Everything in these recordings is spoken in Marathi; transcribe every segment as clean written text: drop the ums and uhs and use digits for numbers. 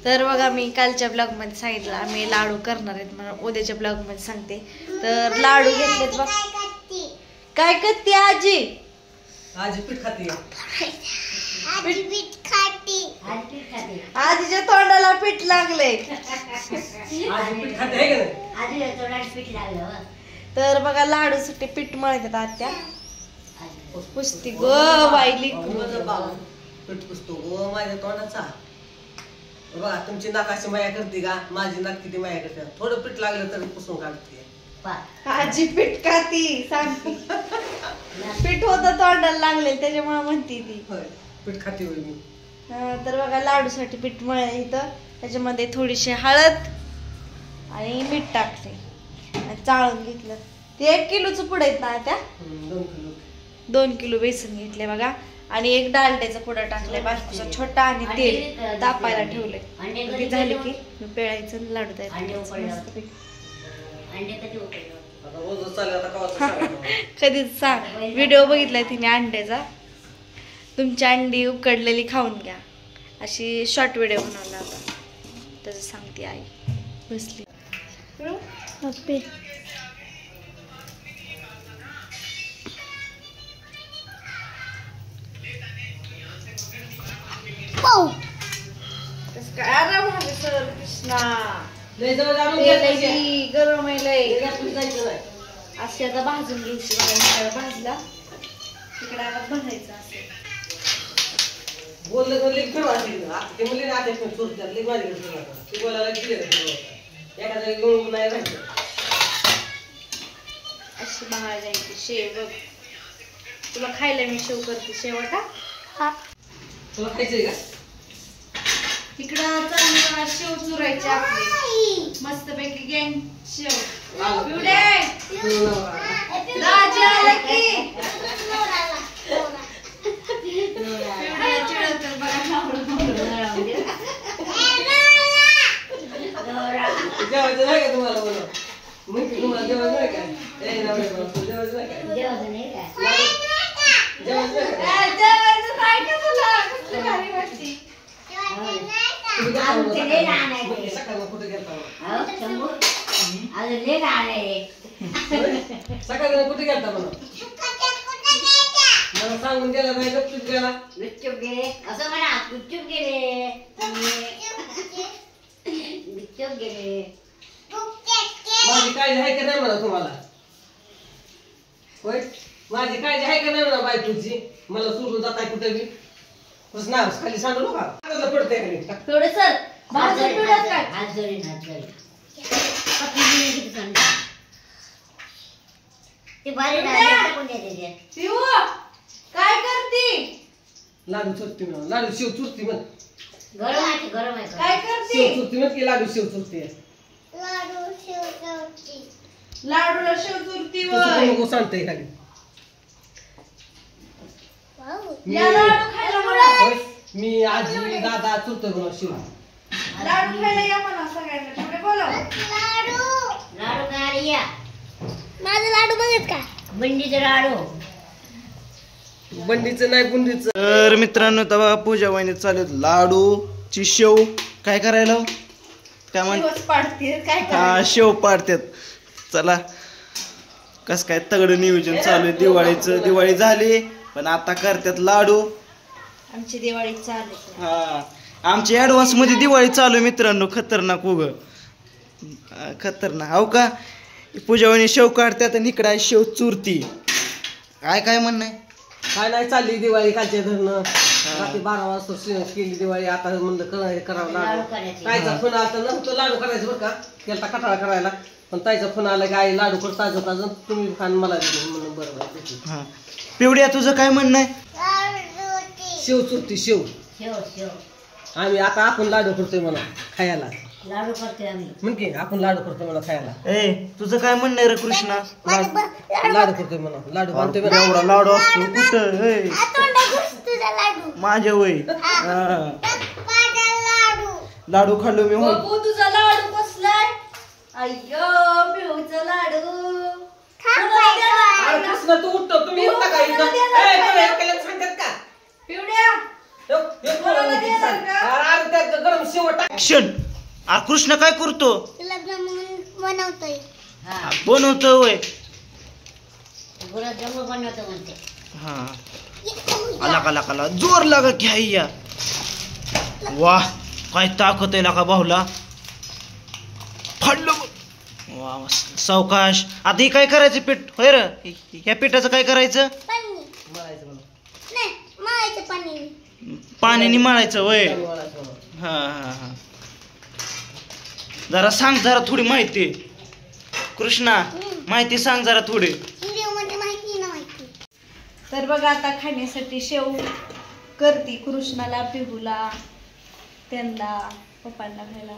तर बघा मी कालच्या ब्लॉग मध्ये सांगितलं आम्ही लाडू करणार आहेत म्हणून उद्याच्या ब्लॉग मध्ये सांगते. तर लाडू घेतलेत बघ. काय करते आजी? आजी पीठ खाते. आजीच्या तोंडाला पीठ लागले. तर बघा लाडू साठी पीठ मळतात आत्या. पुसती ग बाईली पीठ पुसतो गो माझ्या तोंडाचा. बघा तुमची नाकाशी माया करते का? माझी नाक किती माया करते. थोडं पीठ लागलं तर पुसून काढते. आजी पीठ खाती सांगते. पीठ होतं तोंडाला लागले त्याच्यामुळे म्हणते ती पीठ खाते होईल मी. तर बघा लाडू साठी पीठ मळलं इथं. त्याच्यामध्ये थोडीशी हळद आणि मीठ टाकले आणि चाळून घेतलं. ते 1 किलोचं पुढे आहेत ना त्या. 2 किलो बेसन घेतले बघा. आणि 1 डालड्याचा पुडा टाकलाय बारकासा छोटा आणि तेल तापायला ठेवले. ते झाले की पेळायचं लाडू तयार. कधीच सांग व्हिडिओ बघितलाय तिने अंड्याचा. तुमची अंडी उकडलेली खाऊन घ्या अशी शॉर्ट व्हिडिओ बनवला होता. त्याचं सांगते आई बसली. आराम आहे सर कृष्णा. गरम आहे असे आता भाजून घ्यायची बघा. भाजला तिकडे आता भरायचं असेल. बोललं अशी भाजायची शेव बघ. तुला खायला मी शेव करते. शेवटा तुला खायचंय का? तिकडं चालू शेव चुरायची आपली मस्त पैकी गँग शेव. राजा आला की जेवायचं नाही का तुम्हाला? बोला मग तुम्हाला जेवायचं नाही का? जेवायचं नाही का? सकाळी कुठे गेलता म्हणा? मला सांगून गेला नाही. गपचूप गेला. गुपचूप गेले असं म्हणा. गुपचूप गेले. गुपचूप गेले. माझी काळजी आहे का नाही म्हणा तुम्हाला? होय माझी काळजी आहे का नाही म्हणा बायकोची? मला सोडून जाताय कुठे बी. कृष्णा खाली सांडू नका. पडते थोडं सर भाजून पिढत काय. हात जोडीन ते बारी काय करती? लाडू चुरती म्हणून. लाडू शेव चुरती म्हण. गरम आहे गरम आहे. काय करती? शेव चुरती म्हण की लाडू शेव चुरती. लाडूला शेव चुरती नको सांगते खाली. मी आजी दादा चुरतो म्हणून शेव. लाडू खायला या म्हणा सगळ्यांना. थोडे बोला. लाडू खायला या. माझं लाडू बघत का? बंडीचं लाडू. बंडीचं नाही बुंदीचं. तर मित्रांनो तेव्हा पूजा वहिनी चालू लाडूची शेव काय करायला काय म्हणतात? हा शेव पाडतात. चला कस काय तगडं नियोजन चालू आहे दिवाळीचं. दिवाळी झाली पण आता करतात लाडू. आमची दिवाळी चालू. हा आमची ऍडव्हान्स मध्ये दिवाळी चालू आहे मित्रांनो. खतरनाक उग खतरनाक. हो का पूजा वहिनी शेव काढतात आणि इकडे शेव चुरती. काय काय म्हणणं आहे? काय नाही चालली दिवाळी कालच्या धरणं. रात्री 12 वाजता केली दिवाळी. आता म्हणलं करावं लाडू. ताईचा फोन आला तर नव्हतं लाडू करायचं बरं का. केलता कटाळा करायला पण ताईचा फोन आला की आई लाडू कर ताजं ताजं तुम्ही खान मला म्हणून बरोबर. हा पिवड्या तुझं काय म्हणणं आहे? शेव चुरती शेव. आम्ही आता आपण लाडू करतोय मला खायला. लाडू करतोय आम्ही. म्हणजे आपण लाडू करतोय मला खायला. ए तुझं काय म्हणणं आहे रे कृष्णा? लाडू करतोय मला. लाडू बांधतोय मला. एवढा लाडू असतो कुठं माझ्या वय. लाडू खाल्लो मी. बघू तुझा लाडू कसलाय. अय्यो पिऊचा लाडू. कृष्णा तू उठतो. तुम्ही उठता का? सांगतात का पिवड्या अरे त्यात गरम शेवट टाक. ऍक्शन. कृष्ण काय करतो? बनवतोय. हा बनवतो होय. गुलाबजामुन बनवतो म्हणते. हा आला जोर लागा की हैया. वाह काय ताकद आहे लागा भाऊला. फाडलं. वा मस्त. सावकाश. आता हे काय करायचं पीठ होय र? ह्या पिठाचं काय करायचं? पाण्याने मळायचं होय. हा हा हा. जरा सांग जरा थोडी माहिती. कृष्णा माहिती सांग जरा थोडी. तर बघा आता खाण्यासाठी शेव करती कृष्णाला, पिहूला, त्यांना, पप्पांना खायला.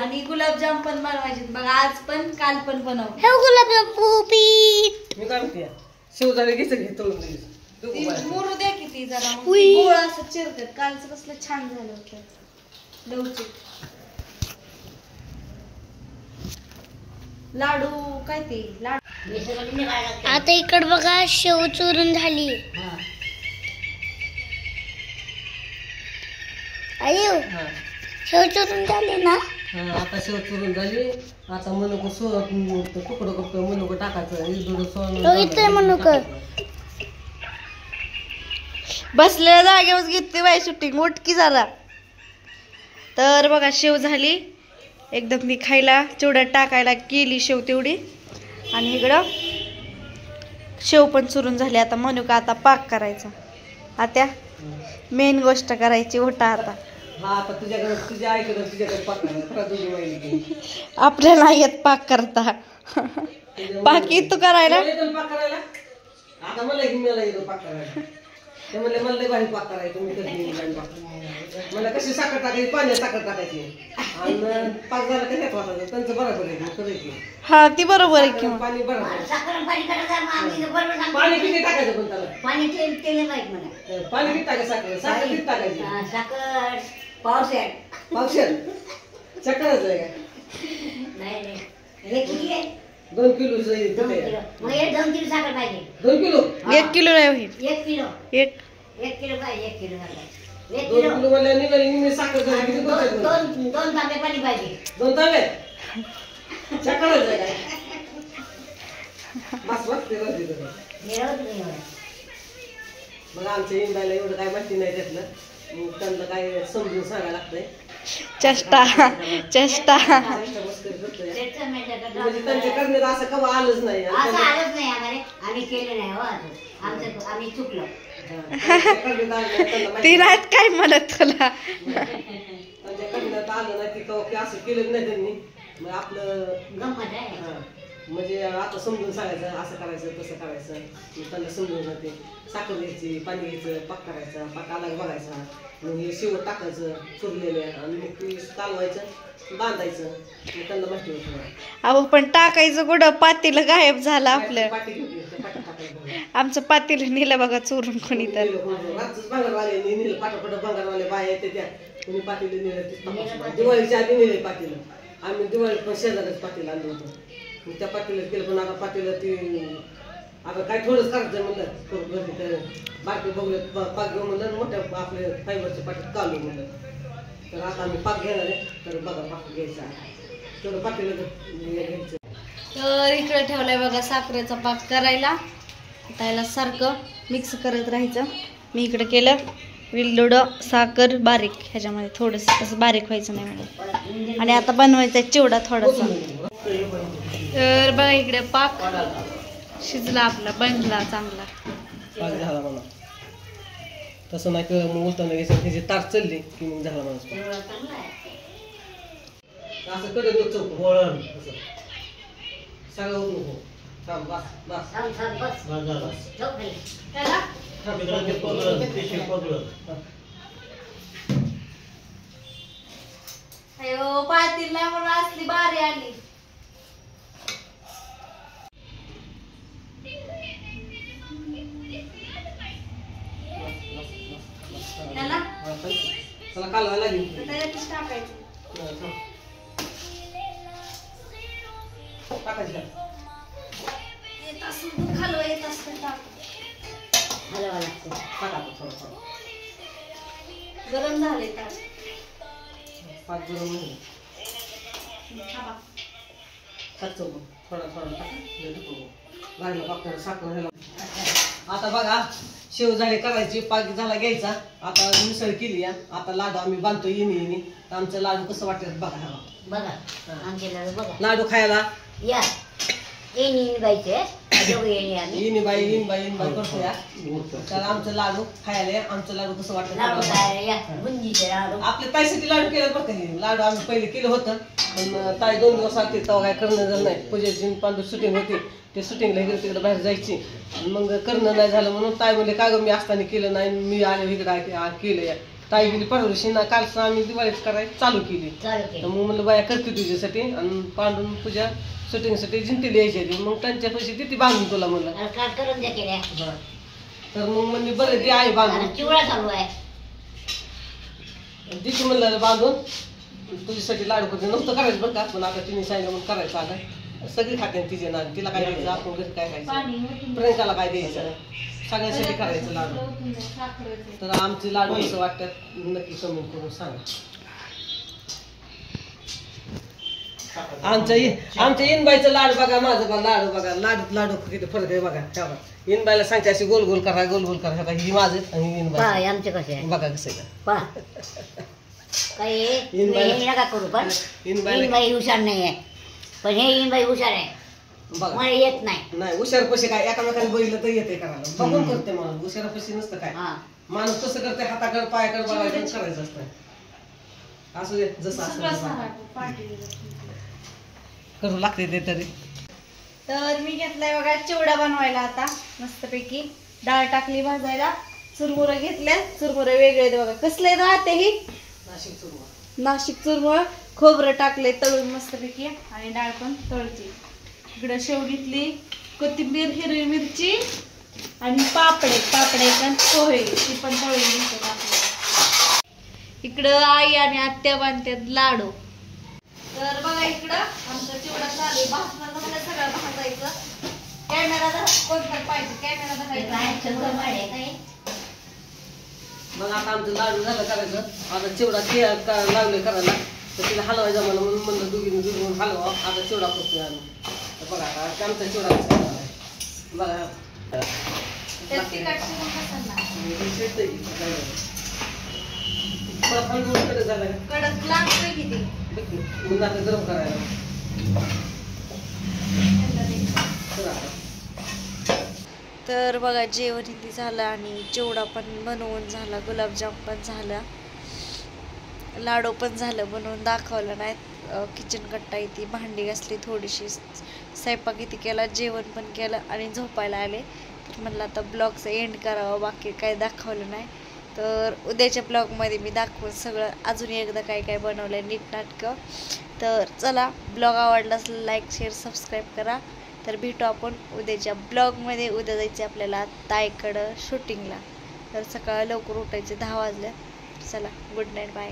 आणि गुलाबजाम पण बनवायचे बघा. आज पण काल पण बनवलं. गुलाबजाम पीठ. मी काय म्हणते शेवजाने घेतो मोरू द्या किती जरा गोळ असं चिरतात. कालचं कसलं छान झालं होतं लवचिक. लाडू काय ते लाडू. आता इकडे बघा शेव चुरून झाली. अयो शेव चुरून झाली ना. आता शेव चुरून झाली. आता मनुक तुकडं करतो. मनुक टाकायचं. मनुक बसलेल्या जागेवर घेतली बाई शूटिंग. उठकी जरा. तर बघा शेव झाली एकदम. ती खायला चिवड्यात टाकायला केली शेव तेवढी. आणि इकडं शेव पण चुरून झाली. आता मनुका आता पाक करायचा. आता मेन गोष्ट करायची. ओटा आता आपल्याला येत पाक करता. पाक येतो करायला. आता मला भारी पाक करायचं. मला कशी साखर टाकायची, पाण्यात साखर टाकायची आणि पाक झाला का त्यात वाटायचं. त्यांचं बरोबर आहे करायची. हा ती बरोबर आहे किंवा पाणी बरोबर. पाणी किती टाकायचं पण त्याला? पाणी तेल माहित मला. पाणी किती टाकायचं? साखर किती टाकायची? साखर पावशेर. चक्करच आहे का? नाही हे किती आहे? 2 किलो. 2 किलो. मग 2 किलो साखर पाहिजे. 2 किलो. 1 किलो नाही होईल. 1 किलो. 1 किलो पाहिजे. 1 किलो साखर. 1 2 किलो. किलो मला निघाली साखर झाली किती? 2 तांबे पाणी पाहिजे. 2 तांबे. चक्करच आहे का? बस वाटते राहते तर. मग आमच्या इंदायला एवढं काय माहिती नाही त्यातलं. मग त्यांना काय समजून सांगायला लागतंय. चेष्टा. म्हणजे त्यांच्या करण्यात असं कवा आलंच नाही. असं आलंच नाही आम्हाला. आम्ही केलं नाही हो अजून. आम्ही चुकलो. ती राहत काय म्हणत तुला. त्यांच्या करण्यात आलं नाही की असं केलं नाही त्यांनी. मग आपलं गंमत आहे. म्हणजे आता समजून सांगायचं असं करायचं तसं करायचं. मग त्यांना समजून जाते. साखर घ्यायची, पाणी घ्यायचं, पाक करायचा, पाक आला बघायचा. मग हे शेवट टाकायचं चुरलेल्या आणि मग ते चालवायचं, बांधायचं. मग त्यांना माहिती होतं. अहो पण टाकायचं कुठं? पातेलं गायब झालं आपलं. पाटी घेतली पाटी टाकायचं. आमचं पातेलं नेलं बघा चोरून कोणी तर. रातच भांगरवाले नेलं. पाटापट भांगरवाले बाय येते त्या. कोणी पातेलं नेलं. दिवाळीच्या आधी नेले पातेलं. आम्ही दिवाळीत पण शेजारच पातेलं आणलं होतं. त्या पातेलं केलं. पण आता पातेलं ती आता काय थोडंच करायचं म्हणलं. करून तर बारके बघलं पाक घेऊ म्हणलं. मोठ्या आपले फायबरचे पाटील काढू म्हणलं. तर आता आम्ही पाक घेणार आहे. तर बघा पाक घ्यायचा. तेवढं पातेलं घ्यायचं. तर इकडे ठेवलंय बघा साखरेचा पाक करायला. त्याला सारखं मिक्स करत राहायचं. मी इकडे केलं विलदोडं साखर बारीक. ह्याच्यामध्ये थोडंसं असं बारीक व्हायचं नाही मला. आणि आता बनवायचा चिवडा थोडासा. तर बघा इकडे पाक शिजला आपला, बनला चांगला. पाक झाला मला. तसं नाही कर मग उलटानं घ्यायचं. त्याची ताट चढली की मग झाला मला. असं करत चौक वळण सगळं होत नको. थांब बस बस अयो पातीला म्हणून असली बारी आली. चला कालवायला लागेल. टाकायचं. टाकायचं येत असं खालवा येत असतं टाक. हलवा लागतं. टाका थोडं थोडं. गरम झाले ताट. पाच गरम नाही टाकतो थोडा थोडा लागलं पाक साखर ह्याला. आता बघा शेव झाले करायची, पाक झाला घ्यायचा. आता मिसळ केली आता लाडू आम्ही बांधतो येणी. आमचं लाडू कसं वाटत बघा. बघा आमचे लाडू बघा. लाडू खायला या येणी बाईचे येणी आम्ही इनबाई करतो या. तर आमचं लाडू खायला आमचं लाडू कसं लाडू वाटतं. खायला या बुंदीचे लाडू. आपल्या ताईसाठी लाडू केलं बरं का. हे लाडू आम्ही पहिले केलं होतं पण ताई 2 दिवस आलते तेव्हा काय करणं झालं नाही. पूजेची पांढर शूटिंग होती ते शूटिंगला इकडे तिकडे बाहेर जायची मग करणं नाही झालं म्हणून ताई म्हणले का ग मी असताना केलं नाही मी आले इकडे केलं या. ताई गेली परवर्षी ना कालचं आम्ही दिवाळीच करायला चालू केली. तर मग म्हणलं बाया करते तुझ्यासाठी आणि पांडून पूजा शूटिंगसाठी जिंतीला यायची मग त्यांच्या पैसे तिथे बांधून तुला म्हणलं. काय करून द्या केल्या. तर मग म्हणले बरं ती आहे बांधून चिवडा चालू आहे. तिथे म्हणलं बांधून तुझ्यासाठी लाडू करते नव्हतं करायचं बरं का. पण आता तिने सांगितलं म्हणून करायचं. आता सगळी खाते तिचे ना तिला काय द्यायचं आपण घरी काय खायचं प्रियंकाला काय द्यायचं सगळ्यांसाठी करायचं लाडू. तर आमचे लाडू असं वाटतात नक्की कमेंट करून सांगा. आमच्या इनबाईचं लाडू बघा माझं बघा लाडू बघा लाडू किती फरक आहे बघा. इनबाईला सांगते अशी गोल गोल करा ही माझं आणि इनबाई आमचे कसे आहे बघा कसं काही हे नका करू पण इनबाई हुशार नाही आहे. पण हे इनबाई हुशार आहे बघा. मला येत नाही. हुशार पैसे काय एकामेकाने बघितलं तर येते करायला बघून करते माणूस. हुशार पैसे नसतं काय माणूस कसं करते हाताकड पायाकड बघायचं करायचं असतं. असू दे जसं असं करू लागते ते तरी. तर मी घेतलाय बघा चिवडा बनवायला. आता मस्तपैकी डाळ टाकली भाजायला. चुरमुरं घेतल्या. चुरमुरं वेगळे बघा कसले राहते ही नाशिक चुरमुरं. खोबरं टाकले तळून मस्तपैकी आणि डाळ पण तळची. इकडं शेव घेतली, कोथिंबीर, हिरवी मिरची आणि पापडे पण पोहे ती पण तळून घेतात आपल्याला. इकडं आई आणि आत्या बांधतात लाडू. तर बघा इकडं आमचं चिवडा चालू आहे. भाजणं झालं सगळं भाजायचं. कॅमेरा कोणता पाहिजे कॅमेरा धरायचा. मग आता आमचं लाडू झालं करायचं. आता चिवडा लागले करायला तर तिला हलवायचा मला म्हणून म्हणलं दोघींनी हलवा. आता चिवडा करतोय आम्ही. तर बघा आता आमचा चिवडा कसा बघा कडक लागतोय किती गरम करायला. तर बघा जेवण इथे झालं आणि चिवडा पण बनवून झाला. गुलाबजाम पण झाला. लाडू पण झालं बनवून दाखवलं नाही. किचन कट्टा इथे भांडी घासली थोडीशी. स्वयंपाक इथे केला. जेवण पण केलं आणि झोपायला आले. तर म्हणलं आता ब्लॉगचं एंड करावं. बाकी काय दाखवलं नाही. तर उद्याच्या ब्लॉगमध्ये मी दाखवून सगळं अजून एकदा काय काय बनवलं आहे नीटनाटकं. तर चला ब्लॉग आवडला असेल लाईक शेअर सबस्क्राईब करा. तर भेटू आपण उद्याच्या ब्लॉगमध्ये. उद्या जायचं आपल्याला ताईकडं शूटिंगला. तर सकाळ लवकर उठायचे 10 वाजल्या. चला गुड नाईट बाय.